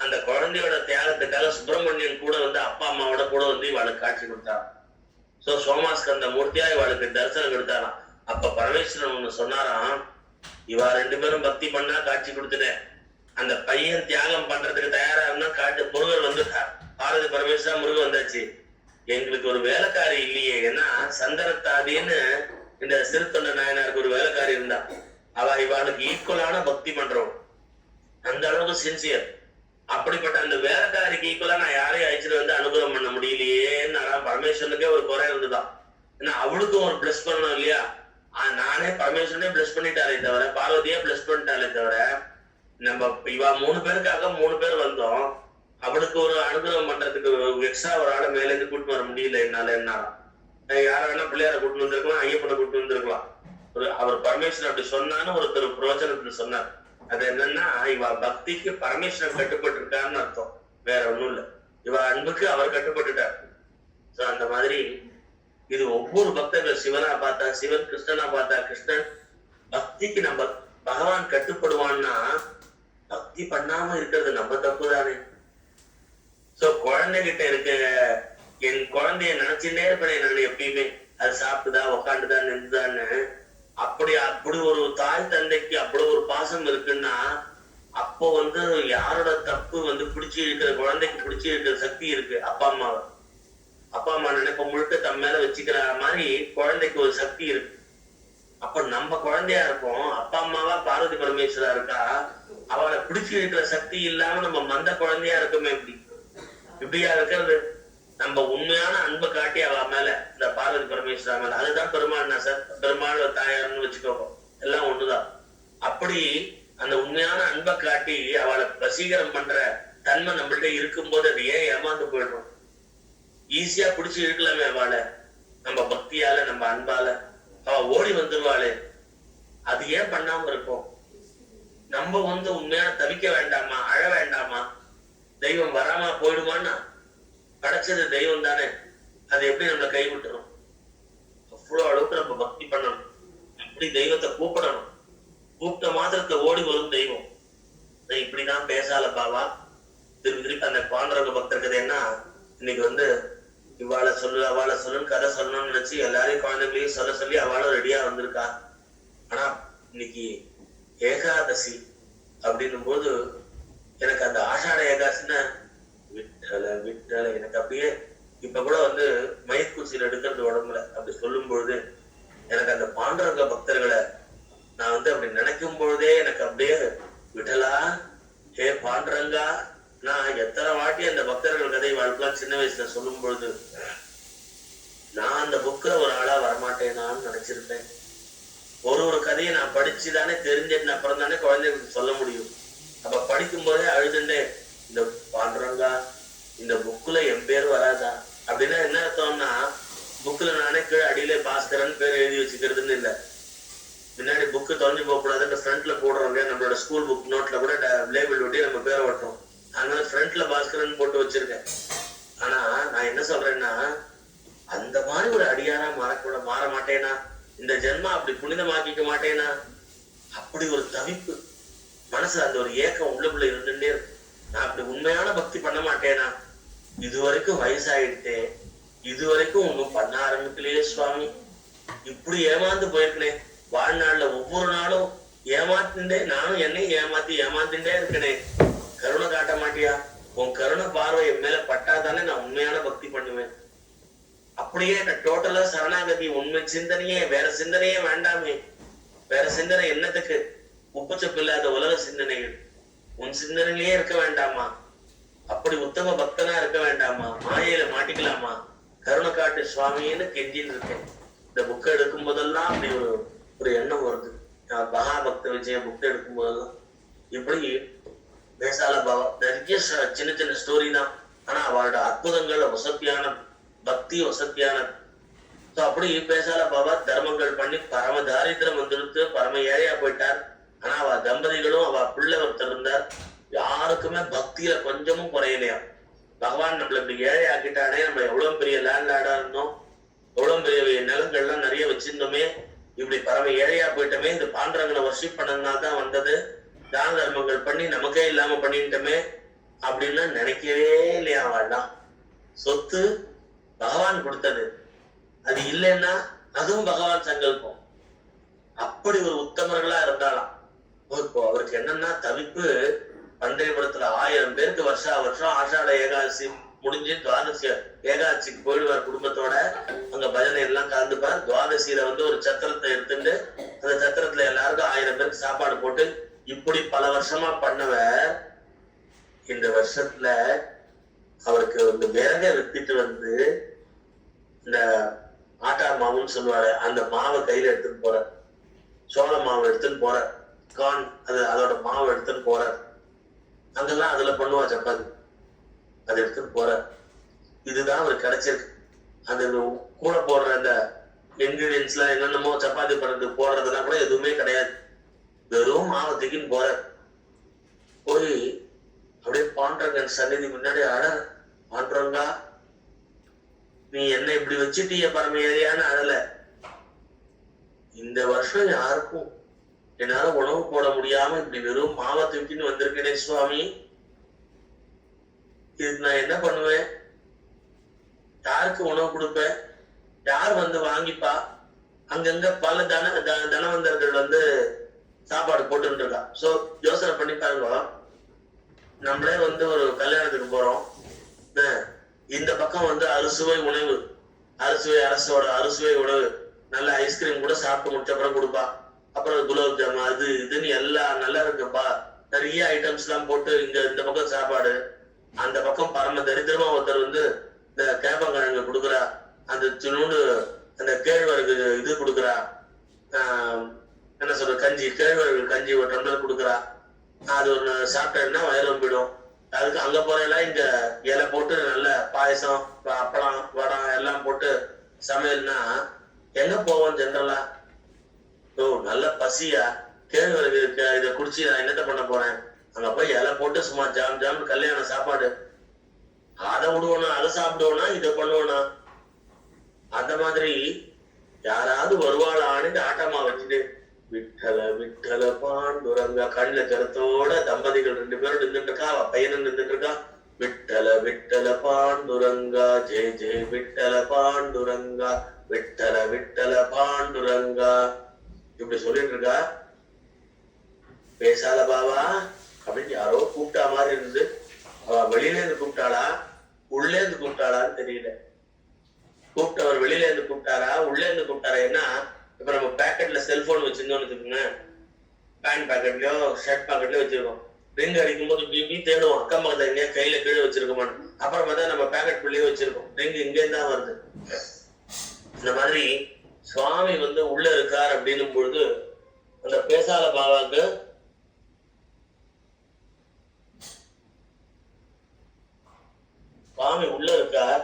அந்த குழந்தையோட தியாகத்துக்காக சுப்பிரமணியன் கூட அப்பா அம்மாவோட கூட இவாளுக்கு காட்சி கொடுத்தா. சோ சோமாஸ்கந்த மூர்த்தியா இவாளுக்கு தரிசனம் கொடுத்தாராம். அப்ப பரமேஸ்வரன் ஒண்ணு சொன்னாராம், இவா 2 பேரும் பக்தி பண்ணா காட்சி கொடுத்துட்டேன், அந்த பையன் தியாகம் பண்றதுக்கு தயாரா இருந்தா முருகர் வந்துட்டார். பார்வதி பரமேஸ்வரா முருகன் வந்தாச்சு. எங்களுக்கு ஒரு வேலைக்காரி இல்லையே, ஏன்னா சந்தனத்தாதின்னு இந்த சிறுத்தொண்ட நாயனாருக்கு ஒரு வேலைக்காரி இருந்தா. அவ இவாளுக்கு ஈக்குவலான பக்தி பண்றோம், அந்த அளவுக்கு சின்சியர். அப்படிப்பட்ட அந்த வேலைக்காரிக்கு ஈக்குவலா நான் யாரையும் அழைச்சிட்டு அனுகிரகம் பண்ண முடியலையேன்னு பரமேஸ்வரனுக்கே ஒரு குறை இருந்துதான். ஏன்னா அவளுக்கும் ஒரு பிளஸ் பண்ணணும் இல்லையா. நானே பரமேஸ்வரனே பிளஸ் பண்ணிட்டாரே தவிர, பார்வதியே பிளஸ் பண்ணிட்டாலே தவிர, நம்ம இவா 3 பேருக்காக 3 பேர் வந்தோம். அவளுக்கு ஒரு அனுகிரகம் பண்றதுக்கு எக்ஸ்ட்ரா ஒரு ஆளை மேல இருந்து கூட்டு வர முடியல என்னால. யார வேணா பிள்ளையார கூட்டு வந்திருக்கலாம், ஐயப்பனை கூட்டு வந்திருக்கலாம். அவர் பரமேஸ்வரன் அப்படி சொன்னான்னு ஒருத்தர் பிரயோஜனத்துல சொன்னார். அது என்னன்னா, இவ பக்திக்கு பரமேஸ்வரன் கட்டுப்பட்டு இருக்காருன்னு அர்த்தம், வேற ஒண்ணும் இல்ல. இவ அன்புக்கு அவர் கட்டுப்பட்டுட்டார். அந்த மாதிரி இது ஒவ்வொரு பக்தர்கள், சிவனா பார்த்தா சிவன், கிருஷ்ணனா பார்த்தா கிருஷ்ணன். பக்திக்கு நம்ம பகவான் கட்டுப்படுவான்னா பக்தி பண்ணாம இருக்கிறது நம்ம தப்பு தானே. சோ குழந்தைகிட்ட இருக்க என் குழந்தைய நினைச்சுட்டே இருப்பேன் நான் எப்பயுமே. அது சாப்பிட்டுதா, உக்காண்டுதா, நின்றுதான்னு. அப்படி ஒரு தாய் தந்தைக்கு அவ்வளவு ஒரு பாசம் இருக்குன்னா, அப்போ யாரோட தப்பு பிடிச்சி இருக்கிற குழந்தைக்கு பிடிச்சி இருக்கிற சக்தி இருக்கு. அப்பா அம்மா நினைப்ப முழுக்க தம் மேல வச்சுக்கிற மாதிரி குழந்தைக்கு ஒரு சக்தி இருக்கு. அப்ப நம்ம குழந்தையா இருக்கோம், அப்பா அம்மாவா பார்வதி பரமேஸ்வரா இருக்கா, அவளை பிடிச்சி இருக்கிற சக்தி இல்லாம நம்ம மந்த குழந்தையா இருக்குமே. இப்படியா இருக்கிறது? நம்ம உண்மையான அன்பை காட்டி அவ மேல, இந்த பார்வதி பரமேஸ்வரா மேல, அதுதான் பெருமாள் சார். பெருமாள் தாயார்னு வச்சுக்கோங்க, எல்லாம் ஒண்ணுதான். அப்படி அந்த உண்மையான அன்பை காட்டி அவளை வசீகரம் பண்ற தன்மை நம்மள்ட்ட இருக்கும் போது அது ஏன் ஏமாந்து போயிடும்? ஈஸியா பிடிச்சி இருக்கலாமே அவளை, நம்ம பக்தியால நம்ம அன்பால அவ ஓடி வந்துருவாளே. அது ஏன் பண்ணாம இருக்கும்? நம்ம உண்மையான தவிக்க வேண்டாமா, அழ வேண்டாமா? தெய்வம் வராம போயிடுமான்னா, கிடைச்சது தெய்வம் தானே, அது எப்படி நம்மளை கைவிட்டுரும்? அவ்வளவு அளவுக்கு நம்ம பக்தி பண்ணணும். அப்படி தெய்வத்தை கூப்பிடணும். கூப்பிட்ட மாத்திரத்தை ஓடி வரும் தெய்வம். இப்படிதான் பேசால பாவா திருப்பி திருப்பி அந்த பாண்டரங்க பக்தர் கதைன்னா இன்னைக்கு வந்து இவாளை சொல்லு அவளை சொல்லுன்னு கதை சொல்லணும்னு நினைச்சு எல்லாரையும் குழந்தைகளையும் சொல்ல சொல்லி அவளும் ரெடியா வந்திருக்கா. ஆனா இன்னைக்கு ஏகாதசி அப்படின்னும் போது எனக்கு அந்த ஆஷாட ஏகாதசின்னா விட்டல விட்டல எனக்கு அப்படியே இப்ப கூட வந்து மயிர்கூச்சியில் எடுக்கிறது உடம்புல அப்படி சொல்லும் பொழுது எனக்கு அந்த பாண்டரங்க பக்தர்களை நான் வந்து அப்படி நினைக்கும் பொழுதே எனக்கு அப்படியே விட்டலா ஹே பாண்டரங்கா. நான் எத்தனை வாட்டி அந்த பக்தர்கள் கதை வாழ்க்கலாம் சின்ன வயசுல சொல்லும் பொழுது நான் அந்த புக்ல ஒரு ஆளா வரமாட்டேனான்னு நினைச்சிருப்பேன். ஒரு கதையை நான் படிச்சுதானே தெரிஞ்சிட்டு அப்புறம் தானே குழந்தைகளுக்கு சொல்ல முடியும். அப்ப படிக்கும் போதே அழுதுண்டே இந்த பாண்டரங்கா இந்த புக்குல என் பேர் வராதா அப்படின்னா என்ன அர்த்தம்னா புக்ல நானே கீழே அடியிலே பாஸ்கரன் பேர் எழுதி வச்சுக்கிறதுன்னு இல்லை. முன்னாடி புக்கு தொலைஞ்சு போக கூடாதுன்னு ஃப்ரண்ட்ல போடுறோம். நம்மளோட ஸ்கூல் புக் நோட்ல கூட லேபிள் ஒட்டி நம்ம பேரை ஓட்டுறோம். அதனால ஃப்ரண்ட்ல பாஸ்கரன் போட்டு வச்சிருக்கேன். ஆனா நான் என்ன சொல்றேன்னா அந்த மாதிரி ஒரு அடியாரா மாற மாட்டேனா, இந்த ஜென்மா அப்படி புனிதமாக்கிக்க மாட்டேனா, அப்படி ஒரு தவிப்பு மனசுல அந்த ஒரு ஏக்கம் உள்ளுக்குள்ள இருந்துட்டே இருக்கு. நான் அப்படி உண்மையான பக்தி பண்ண மாட்டேனா, இதுவரைக்கும் வயசாயிட்டேன், இதுவரைக்கும் ஒன்னும் பண்ண ஆரம்பிக்கலையே சுவாமி, இப்படி ஏமாந்து போயிருக்கேன், வாழ்நாள்ல ஒவ்வொரு நாளும் ஏமாத்திண்டே நானும் என்னையும் ஏமாத்திண்டே இருக்கனே, கருணை காட்ட மாட்டியா, உன் கருணை பார்வை என் மேல பட்டாதானே நான் உண்மையான பக்தி பண்ணுவேன். அப்படியே நான் டோட்டலா சரணாகதி, உண்மை சிந்தனையே வேற சிந்தனையே வேண்டாமே, வேற சிந்தனை என்னத்துக்கு, உப்புச்சப்பு இல்லாத உலக சிந்தனைகள், உன் சிந்தனையிலேயே இருக்க வேண்டாமா, அப்படி உத்தம பக்தனா இருக்க வேண்டாமா, மாயையில மாட்டிக்கலாமா, கருணை காட்டு சுவாமின்னு கெஞ்சின்னு இருக்கேன். இந்த புக்கை எடுக்கும் போதெல்லாம் அப்படி ஒரு எண்ணம் வருது. மகா பக்த விஜய புக்கை எடுக்கும் போதெல்லாம் இப்படி பேசால பாவா நிறைய சின்ன சின்ன ஸ்டோரி தான். ஆனா அவளோட அற்புதங்கள் வசத்தியான பக்தி வசத்தியான. அப்படி பேசால பாபா தர்மங்கள் பண்ணி பரம தாரித்திரம் வந்துடுத்து, பரம ஏழையா போயிட்டார். ஆனா அவ தம்பதிகளும் அவ பிள்ளை ஒருத்தர் இருந்தார், யாருக்குமே பக்தியில கொஞ்சமும் குறையலையா. பகவான் நம்மள இப்படி ஏழை ஆக்கிட்டானே, நம்ம எவ்வளவு பெரிய லேண்ட் லார்டா இருந்தோம், எவ்வளவு பெரிய நிலங்கள்லாம் நிறைய வச்சிருந்தோமே, இப்படி பரம ஏழையா போயிட்டோமே, இந்த பாண்டரங்களை வர்ஷிப் பண்ணதுனால்தான் வந்தது, தான தர்மங்கள் பண்ணி நமக்கே இல்லாம பண்ணிட்டோமே அப்படின்னு நினைக்கவே இல்லையா. அவள்லாம் சொத்து பகவான் கொடுத்தது, அது இல்லைன்னா அதுவும் பகவான் சங்கல்பம். அப்படி ஒரு உத்தமர்களா இருந்தாலாம். இப்போ அவருக்கு என்னன்னா தவிப்பு, பந்தயபுரத்துல 1000 பேருக்கு வருஷா வருஷம் ஆஷாட ஏகாதசி முடிஞ்சு துவாதசி ஏகாதசிக்கு போயிடுவார் குடும்பத்தோட. அங்க பஜனை எல்லாம் கலந்துப்பார். துவாதசியில வந்து ஒரு சத்திரத்தை எடுத்துட்டு அந்த சத்திரத்துல எல்லாருக்கும் 1000 பேருக்கு சாப்பாடு போட்டு இப்படி பல வருஷமா பண்ணவர் இந்த வருஷத்துல அவருக்கு வந்து விறக வித்துட்டு வந்து இந்த ஆட்டா மாவுன்னு சொல்லுவாரு, அந்த மாவை கையில எடுத்துட்டு போற, சோள மாவு எடுத்துன்னு போற, கார்ன் அதோட மாவு எடுத்துன்னு போற, அங்கெல்லாம் அதுல பண்ணுவா சப்பாத்தி, அதை எடுத்துட்டு போற. இதுதான் அவருக்கு கிடைச்சிருக்கு. அந்த கூட போடுற அந்த இன்கிரீடியன்ஸ் எல்லாம் என்னென்னமோ சப்பாத்தி பண்றதுக்கு போடுறதுலாம் கூட எதுவுமே கிடையாது, வெறும் மாவை தூக்கின்னு போற. போய் அப்படியே பாண்டரங்கன் சன்னிதி முன்னாடி பாண்டரங்கா நீ என்ன இப்படி வச்சுட்டிய பரம ஏரியான்னு அழல. இந்த வருஷம் யாருக்கும் என்னால உணவு போட முடியாம இப்படி வெறும் மாவை தூக்கின்னு வந்திருக்கேனே சுவாமி, இதுக்கு நான் என்ன பண்ணுவேன், யாருக்கு உணவு கொடுப்பேன், யார் வந்து வாங்கிப்பா, அங்கங்க பல தனவந்தர்கள் வந்து சாப்பாடு போட்டு இருக்கா. சோ யோசனை பண்ணி பாருங்க, நம்மளே வந்து ஒரு கல்யாணத்துக்கு போறோம், இந்த பக்கம் வந்து அறுசுவை உணவு, அரசோட அறுசுவை உணவு, நல்ல ஐஸ்கிரீம் கூட சாப்பிட்டு முடிச்ச அப்புறம் கொடுப்பா, அப்புறம் குலாப் ஜாமுன் அது இதுன்னு எல்லாம் நல்லா இருக்குப்பா, நிறைய ஐட்டம்ஸ் எல்லாம் போட்டு இங்க இந்த பக்கம் சாப்பாடு, அந்த பக்கம் பரம தரித்திரமா ஒருத்தர் வந்து இந்த கேப்பங்கிழங்கு கொடுக்குறா, அந்த சின்னோண்டு அந்த கேழ்வரகு இது கொடுக்குறா, என்ன சொல்ற கஞ்சி, கேழ்வரகு கஞ்சி ஒரு டம்ளர் கொடுக்குறா, அது ஒரு சாப்பிட்டா வயிறு போயிடும். அதுக்கு அங்க போறதெல்லாம் இங்க இலை போட்டு நல்ல பாயசம் அப்பளம் வடம் எல்லாம் போட்டு சமையல்னா எங்க போவோம் ஜென்ரலா? ஓ நல்ல பசியா, கேழ்வரகு இதை குடிச்சு நான் என்னத்த பண்ண போறேன், அங்க போய் இலை போட்டு சும்மா ஜாம் ஜாம் கல்யாண சாப்பாடு, அதை விடுவோனா, அதை சாப்பிடுவோனா, இதை பண்ணுவோனா. அந்த மாதிரி யாராவது வருவாளான்னு ஆட்டமா வச்சுட்டு விட்டல விட்டல பாண்டுரங்கா. கண்ணுல ஜலத்தோட தம்பதிகள் 2 பேரும் நின்றுட்டு இருக்கா, அவ பையனும் நின்றுட்டு இருக்கா. விட்டல விட்டல பாண்டுரங்கா ஜெய ஜெய விட்டல பாண்டுரங்கா விட்டல விட்டல பாண்டுரங்கா இப்படி சொல்லிட்டு இருக்கா. பேசாத பாவா அப்படின்னு யாரோ கூப்பிட்டா மாதிரி இருந்து, அவ வெளியில இருந்து கூப்பிட்டாளா உள்ளே இருந்து கூப்பிட்டாளான்னு தெரியல. கூப்பிட்டவர் வெளியில இருந்து கூப்பிட்டாரா உள்ளே இருந்து கூப்பிட்டாரா? ஏன்னா இப்ப நம்ம பேக்கெட்ல செல்போன் வச்சிருந்தோம்னு வச்சுக்கோங்க, பேண்ட் பாக்கெட்லயோ ஷர்ட் பாக்கெட்லயோ வச்சிருக்கோம். ரிங் அடிக்கும் போது பிபி தேடுவோம், அக்கம் பக்கத்துல எங்கேயா கையில கீழே வச்சிருக்கோம். அப்புறம் பார்த்தா நம்ம பேக்கெட் குள்ளேயே வச்சிருக்கோம், ரிங் இங்கே தான் வருது. இந்த மாதிரி சுவாமி உள்ள இருக்கார் அப்படின்னும் பொழுது அந்த பேசாத பாபாவுக்கு சுவாமி உள்ள இருக்கார்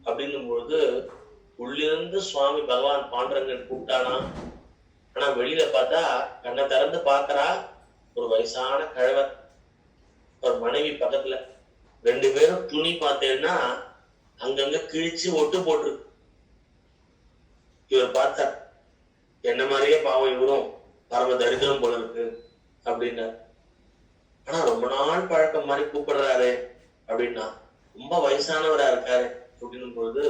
அப்படின்னும் பொழுது உள்ளிருந்து சுவாமி பகவான் பாண்டுரங்கன் கூப்பிட்டானா. ஆனா வெளியில பார்த்தா கண்ணை திறந்து பாக்குறா ஒரு வயசான கழவர், ஒரு மனைவி பக்கத்துல. 2 பேரும் துணி பார்த்தேன்னா அங்கங்க கிழிச்சு ஒட்டு போட்டு. இவர் பார்த்தா என்ன மாதிரியே பாவம் இவரும் பரம தரித்திரம் போல இருக்கு அப்படின்னா. ஆனா ரொம்ப நாள் பழக்கம் மாதிரி கூப்பிடுறாரு அப்படின்னா, ரொம்ப வயசானவரா இருக்காரு அப்படின்னும் பொழுது,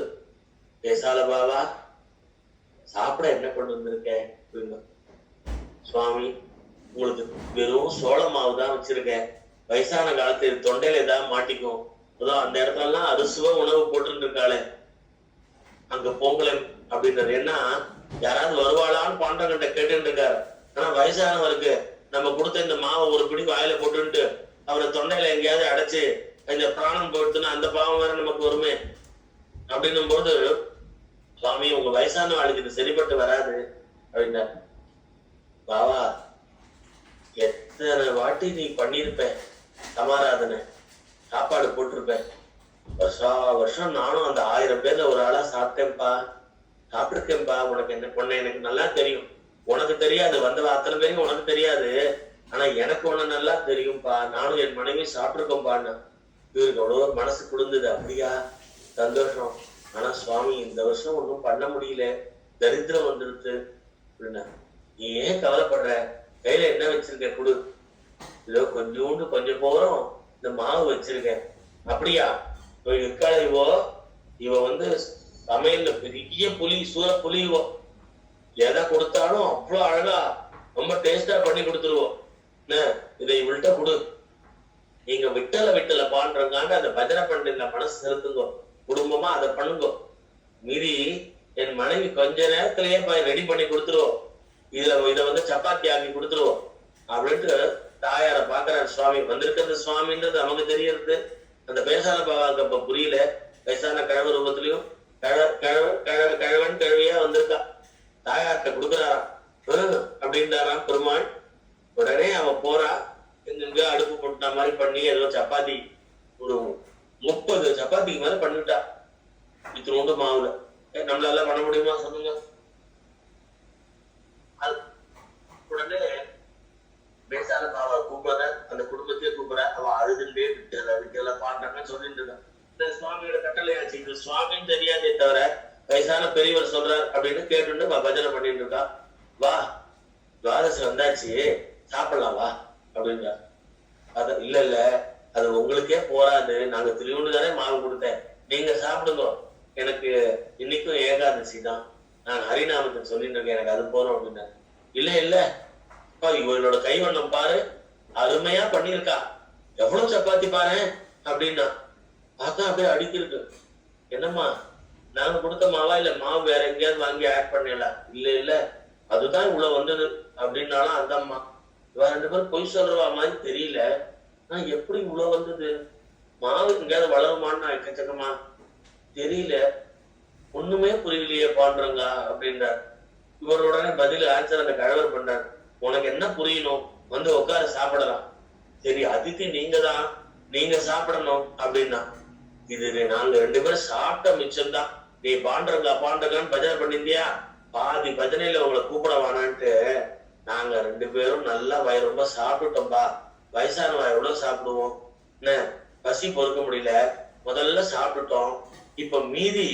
பேசால பாபா சாப்பிட என்ன கொண்டு வந்திருக்கேன் அப்படின்னா, சுவாமி உங்களுக்கு வெறும் சோள மாவு தான் வச்சிருக்கேன், வயசான காலத்துல தொண்டையில ஏதாவது மாட்டிக்கும், அதோ அந்த இடத்துல எல்லாம் அறுசுவ உணவு போட்டு இருக்காளே அங்க பொங்கலை அப்படின்றது. ஏன்னா யாராவது வருவாளான்னு பாண்டவங்கிட்ட கேட்டு இருக்காரு. ஆனா வயசானவருக்கு நம்ம கொடுத்த இந்த மாவை ஒரு பிடி வாயில போட்டுட்டு அவரை தொண்டையில எங்கேயாவது அடைச்சு இந்த பிராணம் போடுத்துன்னா அந்த பாவம் வேற நமக்கு வருமே அப்படின்னும் போது, சுவாமி உங்க வயசான ஆளுக்கு இது சரிப்பட்டு வராது அப்படின்னா. பாவா எத்தனை வாட்டி நீ பண்ணிருப்ப சமாராதனை, சாப்பாடு போட்டிருப்பேன். வருஷம் நானும் அந்த 1000 பேர்ல ஒரு ஆளா சாப்பிட்டேன்பா, சாப்பிட்டுருக்கேன்பா. உனக்கு என்ன பொண்ணு எனக்கு நல்லா தெரியும், உனக்கு தெரியாது, வந்த அத்தனை பேருக்கு உனக்கு தெரியாது, ஆனா எனக்கு ஒண்ணு நல்லா தெரியும்பா, நானும் என் மனைவி சாப்பிட்டுருக்கோம்பான்னு. இவருக்கு அவ்வளோ மனசு குளிர்ந்தது. அப்படியா, சந்தோஷம். ஆனா சுவாமி இந்த வருஷம் ஒன்றும் பண்ண முடியல, தரித்திரம் வந்துருச்சு அப்படின்னா. நீ ஏன் கவலைப்படுற, கையில என்ன வச்சிருக்க குடு. இதோ கொஞ்சம் போறோம் இந்த மாவு வச்சிருக்கேன். அப்படியா, இருக்காள இவ சமையல்ல பெரிய புலி, சூற புலி. எதை கொடுத்தாலும் அவ்வளவு அழகா ரொம்ப டேஸ்டா பண்ணி கொடுத்துருவோம். இதை இவள்கிட்ட கொடு, நீங்க விட்டல பாண்டுறங்காங்க அந்த பஜனை பண்றீங்க, மனசு செலுத்துங்க, குடும்பமா அதை பண்ணுங்க, மீதி என் மனைவி கொஞ்ச நேரத்திலேயே ரெடி பண்ணி கொடுத்துருவோம், இதை சப்பாத்தி ஆக்கி கொடுத்துருவோம் அப்படின்ட்டு தாயார பாக்குறாரு சுவாமி. வந்திருக்கிறது சுவாமின்றது நமக்கு தெரியறது, அந்த பேசான பாவாக்கு அப்ப புரியல. வயசான கிழவ ரூபத்திலையும் கிழவன் கிழவியா வந்திருக்கா, தாயார்கிட்ட கொடுக்குறாராம் அப்படின்றாராம் பெருமாள். உடனே அவ போறா, எங்க அடுப்பு போட்டா மாதிரி பண்ணி ஏதோ சப்பாத்தி ஒரு 30 சப்பாத்திக்கு மேல பண்ணிட்டா இத்தினோண்டு மாவுல. நம்மளால பண்ண முடியுமா சொல்லுங்க? உடனே பேசாத பாவா கூப்பிடுற, அந்த குடும்பத்தையே கூப்பிடுற, அவ அழுதுண்டே விட்டல பாண்டாங்கன்னு சொல்லிட்டு இருக்கான். இந்த சுவாமியோட கட்டளையாச்சு, இது சுவாமின்னு தெரியாதே தவிர வயசான பெரியவர் சொல்றார் அப்படின்னு கேட்டு பஜனை பண்ணிட்டு இருக்கா. வா துவாதசி வந்தாச்சு சாப்பிடலாம் வா அப்படின்றா. அது இல்ல அது உங்களுக்கே போராது, நாங்க திருவிழு தானே மாவு கொடுத்தேன், நீங்க சாப்பிடுங்க, எனக்கு இன்னைக்கும் ஏகாதசி தான், நான் ஹரிநாமத்தை சொல்லிட்டு இருக்கேன், எனக்கு அது போறோம் அப்படின்னா. இல்ல இவளோட கைவண்ணம் பாரு, அருமையா பண்ணிருக்கா, எவ்வளவு சப்பாத்தி பாரு அப்படின்னா. பார்த்தா அப்படியே அடிக்கிருக்கு. என்னம்மா நாங்க கொடுத்த மாவா இல்ல மாவு வேற எங்கேயாவது வாங்கி ஆட் பண்ணல? இல்ல அதுதான் இவ்வளவு வந்தது அப்படின்னாலும் அந்த அம்மா. இவ 2 பேரும் பொய் சொல்றவா மாதிரி தெரியல, ஆனா எப்படி இவ்வளவு வந்தது, மாவு எங்கேயாவது வளருமான்னு எக்கச்சக்கமா தெரியல, ஒண்ணுமே புரியலையே பாண்டுறங்க அப்படின்றார். இவருடனே பதில் ஆன்சர் அந்த கழவர் பண்றார். உனக்கு என்ன புரியணும், உட்கார சாப்பிடலாம். சரி அதித்தி நீங்க சாப்பிடணும் அப்படின்னா. இது நாங்க 2 பேரும் சாப்பிட்ட மிச்சம்தான், நீ பாண்டரங்கான்னு பஜனை பண்ணிருந்தியா, பாதி பஜனையில உங்களை கூப்பிட வேணான்ட்டு நாங்க 2 பேரும் நல்லா ரொம்ப சாப்பிட்டுட்டோம்பா. வயசானவா எவ்வளவு சாப்பிடுவோம், என்ன பசி பொறுக்க முடியல, முதல்ல சாப்பிட்டுட்டோம், இப்ப மீதி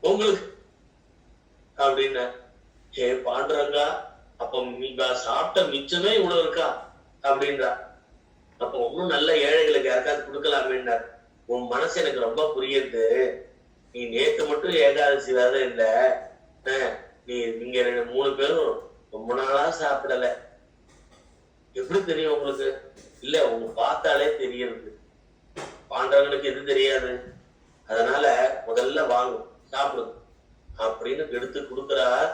உங்களுக்கு அப்படின்னு. பாண்டுரங்கா அப்போ சாப்பிட்ட மிச்சமே இவ்வளவு இருக்கா அப்படின்றா. அப்ப ஒன்னும் நல்ல ஏழைகளுக்கு யாருக்காவது கொடுக்கலாமேன்னார். உன் மனசு எனக்கு ரொம்ப புரியுது. நீ நேத்து மட்டும் ஏகாதசி விரதம் இல்ல, நீங்க 3 பேரும் ரொம்ப நாளா சாப்பிடல. எப்படி தெரியும் உங்களுக்கு? இல்ல, உங்க பார்த்தாலே தெரியுது. பாண்டவங்களுக்கு எது தெரியாது. அதனால முதல்ல வாங்கும் சாப்பிடுது அப்படின்னு எடுத்து கொடுக்கிறார்.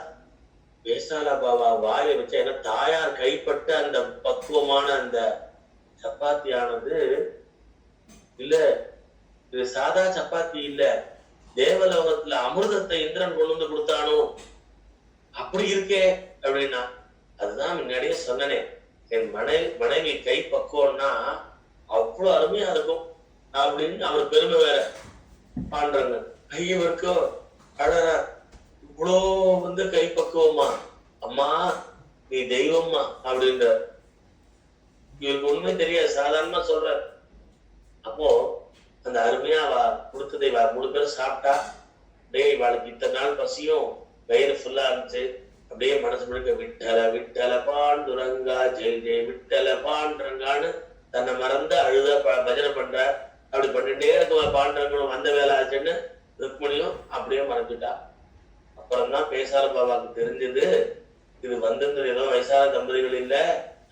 வேசாலா பாபா வாயை வச்ச, ஏன்னா தாயார் கைப்பட்ட அந்த பக்குவமான அந்த சப்பாத்தியானது இல்ல, இது சாதா சப்பாத்தி இல்ல, தேவலோகத்துல அமிர்தத்தை இந்திரன் கொண்டு வந்து கொடுத்தானோ அப்படி இருக்கே அப்படின்னா. அதுதான் முன்னாடியே சொன்னனே, என் மனைவி கை பக்குவம்னா அவ்வளவு அருமையா இருக்கும் அப்படின்னு அவர் பெருமை வேற. பாண்டவங்க ஐயவருக்கோ அழற, இவ்வளோ கை பக்குவமா, அம்மா நீ தெய்வம்மா அப்படின்ற. இவருக்கு உண்மை தெரியாது, சாதாரணமா சொல்ற. அப்போ அந்த அருமையா கொடுத்ததை 3 பேரும் சாப்பிட்டா, டேய் இவாளுக்கு இத்தனை நாள் பசியும் வயிறு ஃபுல்லா இருந்துச்சு. அப்படியே மனசு முழுக்க விட்டல விட்டல பாண்டுரங்கா ஜெய் ஜெய் விட்டல பாண்டுரங்கான்னு தன்னை மறந்து அழுத பஜனை பண்ற. அப்படி பண்ணிட்டே இருக்க பாண்டுரங்கனும் வந்த வேலை ஆச்சுன்னு ருக்மணியும் அப்படியே மறந்துட்டா. அப்புறம்தான் பேசார பாபாவுக்கு தெரிஞ்சது, இது வந்திருந்தது ஏதோ வயசான தம்பதிகள் இல்ல,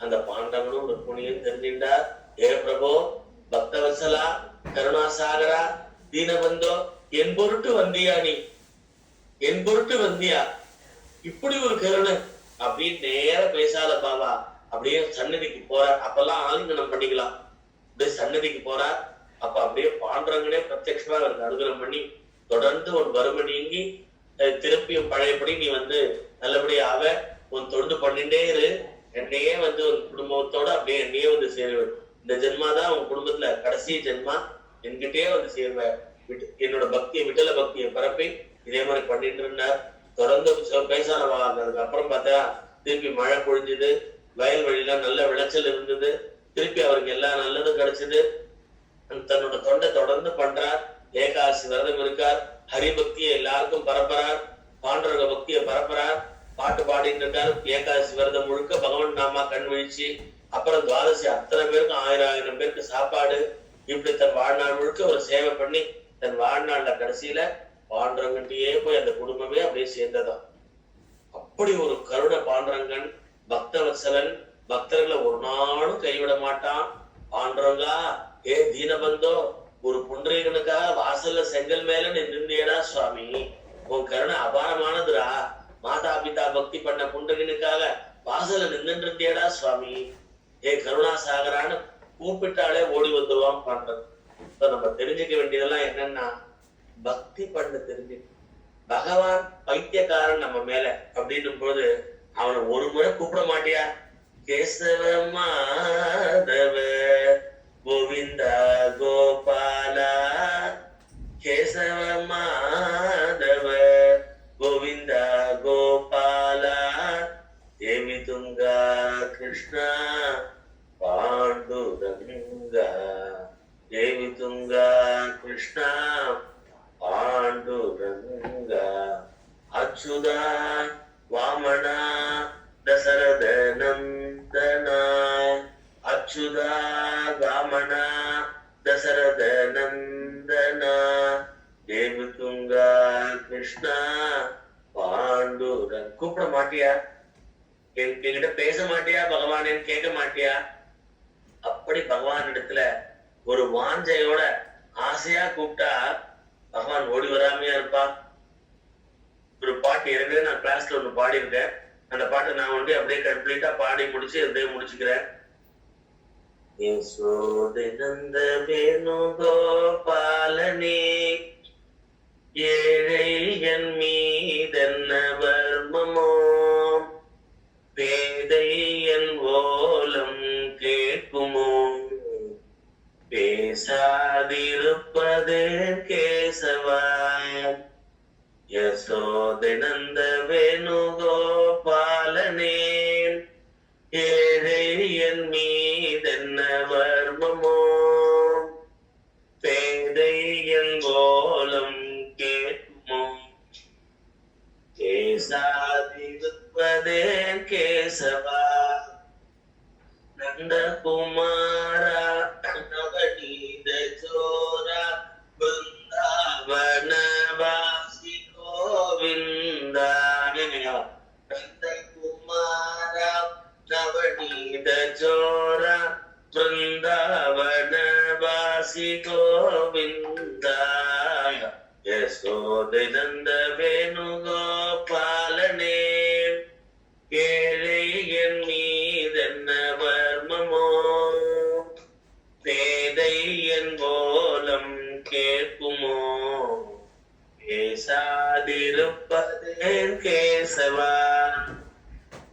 அந்த பாண்டவனும் ருக்மணியும் தெரிஞ்சின்றார். ஏ பிரபோ பக்தவசலா கருணாசாகரா தீனபந்தோ, என் பொருட்டு வந்தியா, நீ என் பொருட்டு வந்தியா, இப்படி ஒரு கருணை அப்படின்னு நேர பேசாத பாபா அப்படியே சன்னதிக்கு போறார். அப்பெல்லாம் ஆலிங்கனம் பண்ணிக்கலாம். அப்படியே சன்னதிக்கு போறார். அப்ப அப்படியே பாண்டவங்களே பிரத்யட்சமா அவருக்கு அனுகிரகம் பண்ணி தொடர்ந்து ஒரு வறுமை நீங்கி திருப்பியும் பழையபடி நீ நல்லபடியாக உன் தொண்டு பண்ணிட்டே இரு, என்னையே உன் குடும்பத்தோட அப்படியே என்னையே சேருவேன். இந்த ஜென்மாதான் உன் குடும்பத்துல கடைசி ஜென்மா, என்கிட்டயே சேருவேன். என்னோட பக்தியை விட்டல பக்தியை பரப்பி இதே மாதிரி பண்ணிட்டு இருந்தார். தொடர்ந்து பேசான வாழ்ந்ததுக்கு அப்புறம் பார்த்தா திருப்பி மழை பொழிஞ்சுது, வயல் வழியெல்லாம் நல்ல விளைச்சல் இருந்தது. திருப்பி அவருக்கு எல்லா நல்லதும் கிடைச்சது. தன்னோட தொண்டை தொடர்ந்து பண்றார். ஏகாதசி விரதம் இருக்கார். ஹரிபக்தியை எல்லாருக்கும் பரப்புறார். பாண்டவங்க பக்தியை பரப்புறார். பாட்டு பாடிட்டு இருக்காரு. ஏகாதசி விரதம் முழுக்க பகவான் நாமா கண் வீழ்ச்சி. அப்புறம் துவாதசி அத்தனை பேருக்கும் 1000 பேருக்கு சாப்பாடு. இப்படி தன் வாழ்நாள் முழுக்க ஒரு சேவை பண்ணி தன் வாழ்நாள்ல கடைசியில பாண்டரங்கன்ட்டே போய் அந்த குடும்பமே அப்படியே சேர்ந்ததான். அப்படி ஒரு கருணை பாண்டரங்கன், பக்தவத்சலன். பக்தர்களை ஒரு நாளும் கைவிட மாட்டான். பாண்டரங்கா ஏ தீனபந்தோ, ஒரு புண்டரீகனுக்காக வாசல்ல செங்கல் மேல நின்றுந்தேடா சுவாமி, உன் கருணை அபாரமானதுரா. மாதா பிதா பக்தி பண்ண புண்டரீகனுக்காக வாசல்ல நின்றுந்தேடா சுவாமி, ஏ கருணாசாகரான்னு கூப்பிட்டாலே ஓடி வந்துருவான் பாண்டவன். இப்ப நம்ம தெரிஞ்சுக்க வேண்டியதெல்லாம் என்னன்னா, பக்தி பண்ண தெரிஞ்சு பகவான் பைத்தியக்காரன் நம்ம மேல அப்படின்னும் போது அவனை ஒரு முறை கூப்பிட மாட்டியா? கேசவ மாதவ கோவிந்தா கோபாலா, கேசவ மாதவ கோவிந்தா கோபாலா, தேவி துங்கா கிருஷ்ணா பாண்டுரங்கா, தேவி துங்கா கிருஷ்ணா பாண்டுரங்கா, அச்சுதா வாமனா தசரத நந்தனா, அச்சுதா வாமனா தசரத நந்தனா, தேவி துங்கா கிருஷ்ணா பாண்டுரங்க. கூப்பிட மாட்டியா? என்கிட்ட பேச மாட்டியா? பகவானேன்னு கேட்க மாட்டியா? அப்படி பகவான் இடத்துல ஒரு வாஞ்சையோட ஆசையா கூப்பிட்டா பகவான் ஓடி வராமையா இருப்பா? ஒரு பாட்டு ஏற்கனவே நான் கிளாஸ்ல ஒண்ணு பாடி இருக்கேன். அந்த பாட்டை நான் அப்படியே கம்ப்ளீட்டா பாடி முடிச்சு அப்படியே முடிச்சுக்கிறேன். யசோதை நந்த வேணு கோபாலனே, ஏழை என் மீதென்ன வர்மமோ, பேதை என் ஓலம் கேட்குமோ, பேசாதிருப்பது கேசவா, யசோதை நந்த வேணு கோபாலனே, ஏழை என் மீதென்ன வர்மமோ, பேதை என் ஓலம் கேட்குமோ, பேசாதிருப்பது கேசவா. वृंदावनवासी गोविंदा यशोदनंद वेणुगोपालने ஏழை என் மீதென்ன வர்மமோ பேதை என் போலம் கேட்குமோ பேசாதிருப்பதேன் கேசவா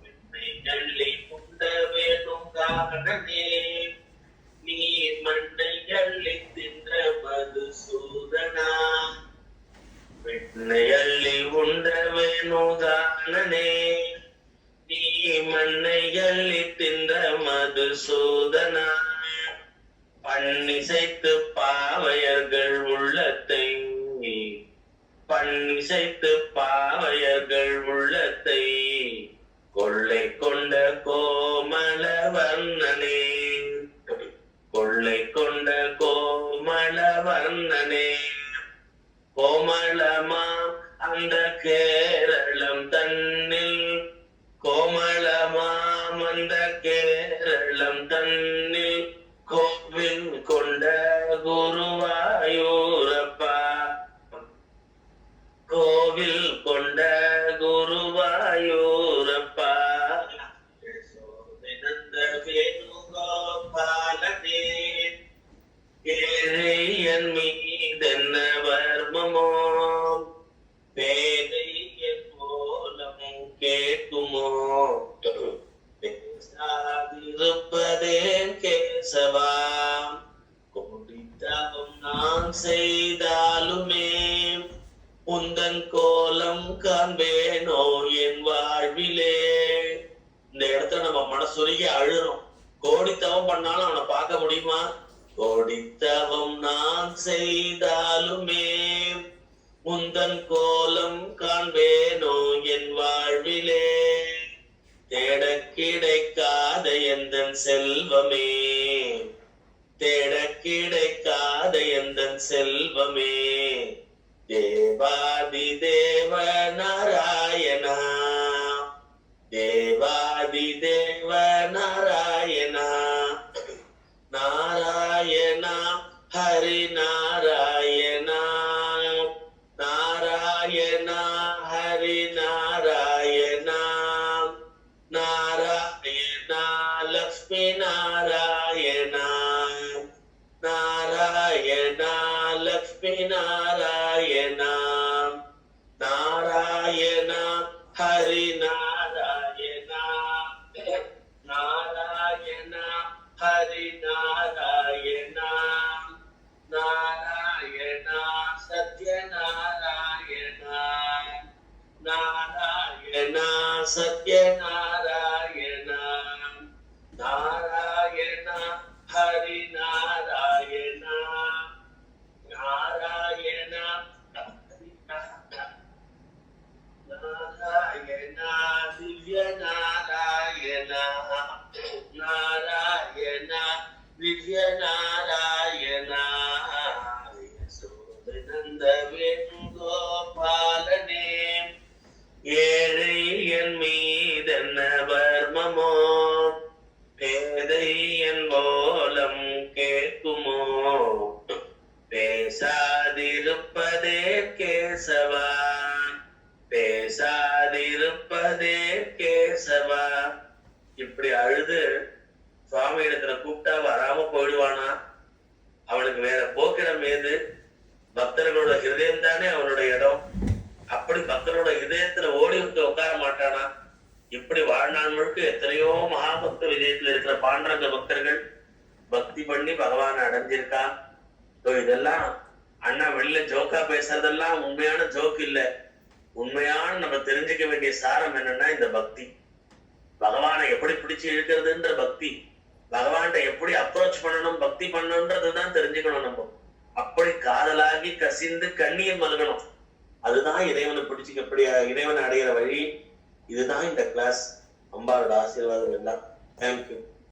என்னை அள்ளி கொண்ட வேணும் காரணனே நீ மண்ணை அள்ளி தின்ற மதுசூதனா என்னை அள்ளி உண்ட வேணுதானனே நீ மண்ணை அள்ளி தின்ற மதுசூதனா பண்ணிசைத்து பாவையர்கள் உள்ளத்தை பண்ணிசைத்து பாவையர்கள் உள்ளத்தை கொள்ளை கொண்ட கோமல வர்ணனே கொள்ளை கொண்ட கோமல வர்ணனே கோமளமா அந்த கேரளம் தன்னில் கோமளமாம் அந்த கேரளம் தன்னில் கோவில் கொண்ட குருவாயூரப்பா கோவில் கொண்ட குருவாயூரப்பா யசோதனந்த வேணுகோபாலனே ஏழை என் மீதென்ன வர்மமோ பேதை என் போலம் கேட்குமோ பேசாதிருப்பதேன் கேசவா கோடித்தவம் நான் செய்தாலுமே உந்தன் கோலம் காண்பேனோ என் வாழ்விலே. இந்த இடத்துல நம்ம மனசுருகி அழுறோம். கோடித்தவம் பண்ணாலும் அவனை பார்க்க முடியுமா? கோடித்தவம் நான் செய்தாலுமே உந்தன் கோலம் காண்பேனோ என் வாழ்விலே. தேட கிடைக்காத எந்தன் செல்வமே தேட கிடைக்காத எந்தன் செல்வமே தேவாதி தேவ நாராயணா தேவாதி தேவ நாராயணா நாராயணா ஹரி நாராயணா நாராயணா ஹரி நாராயணா நாராயணா லக்ஷ்மி நாராயணா நாராயணா லக்ஷ்மி நாராயணா நாராயணா ஹரி நாராயணா நாராயணா ஹரி நாராயணா நாராயணா சத்யநாராயணா நாராயணா சத்யநாராயணா நாராயணா ஹரி நாராயணா நாராயணா நாராயணா திவ்ய நாராயணா நாராயணா திவ்ய நாராயணா யசோதனந்த வேணுகோபாலனே ஏழை என் மீதென்ன வர்மமோ பேதை என் போலம் கேட்குமோ பேசாதிருப்பதே கேசவா பேசாதிருப்பதே கேசவா. இப்படி அழுது சுவாமி இடத்துல கூப்பிட்டா வராம போயிடுவானா? அவனுக்கு வேற போக்கிடம் ஏது? பக்தர்களோட ஹிருதயம் தானே அவனோட இடம். அப்படி பக்தரோட இதயத்துல ஓடி விட்டு உட்கார மாட்டானா? இப்படி வாழ்நாள் முழுக்க எத்தனையோ மகாபக்த விஜயத்துல இருக்கிற பாண்டரங்க பக்தர்கள் பக்தி பண்ணி பகவானை அடைஞ்சிருக்கா. இதெல்லாம் அண்ணா வெளியில ஜோக்கா பேசுறதெல்லாம் உண்மையான ஜோக் இல்ல. உண்மையான நம்ம தெரிஞ்சுக்க வேண்டிய சாரம் என்னன்னா இந்த பக்தி. பகவானை எப்படி பிடிச்சு இழுக்கிறதுன்ற பக்தி, பகவான்கிட்ட எப்படி அப்ரோச் பண்ணணும், பக்தி பண்ணணும்ன்றதுதான் தெரிஞ்சுக்கணும். நம்ம அப்படி காதலாகி கசிந்து கண்ணீர் மல்கணும். அதுதான் இறைவனை பிடிச்சு எப்படி இறைவனை அடைகிற வழி. இதுதான் இந்த கிளாஸ். அம்பாவோட ஆசீர்வாதம் எல்லாம். தேங்க்யூ.